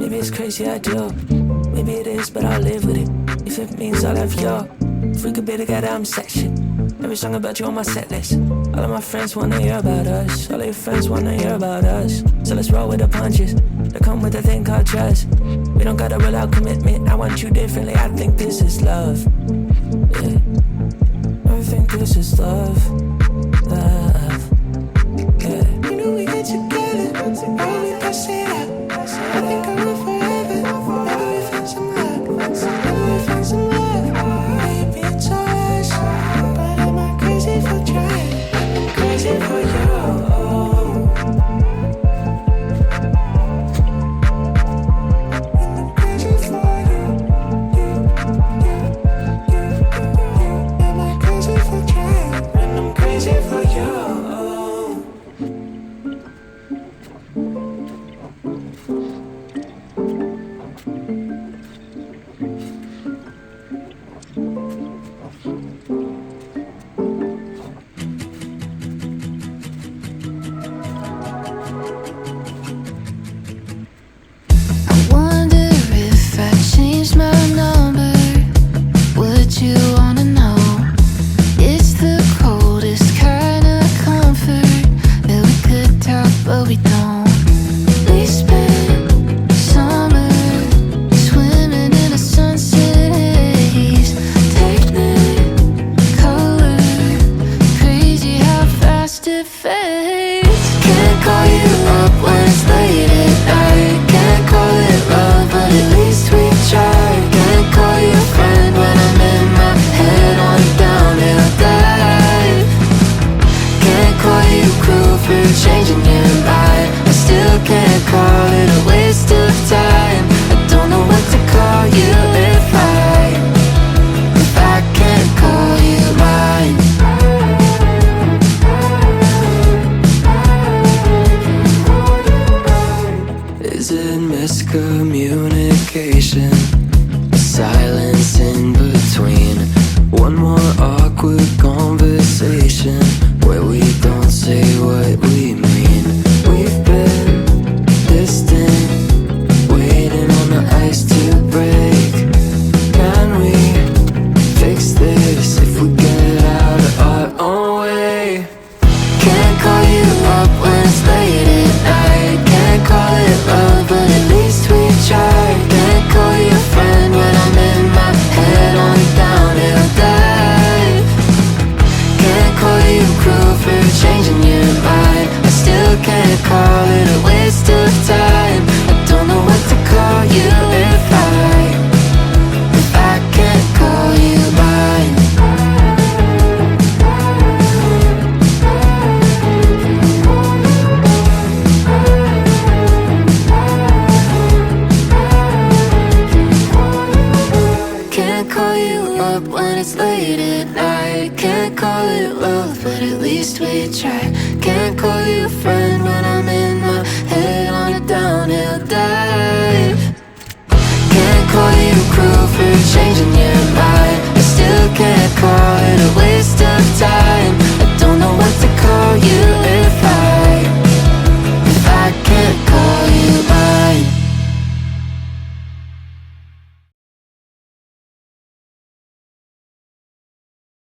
Maybe it's crazy I do. Maybe it is, but I'll live with it. If it means I'll have you. If we could be together, I'm set shit. Every song about you on my set list. All of my friends wanna hear about us. All of your friends wanna hear about us. So let's roll with the punches that come with a thing called trust. We don't gotta rule out commitment. I want you differently. I think this is love. Yeah. I think this is love. Love. Yeah. You know we get together. Why we pass it out? I think I will forever. Maybe we find some love. Maybe we find some love. Maybe it's us. But am I crazy for trying? I'm crazy for you. Miscommunication, silence in between. One more awkward conversation where we don't say what we mean. We've been distant, waiting on the ice to break. Can we fix this if we get out of our own way? Can't call you up when it's late at night. Can't call it love, but at least we tried. Can't call you a friend when I'm in my head on a downhill dive. Can't call you cruel for changing your mind. I still can't call it a waste of time. I don't know what to call you if I can't call you mine. Can't call you up when it's late at night. Can't call it love, but at least we try. Can't call you a friend when I'm in my head on a downhill dive.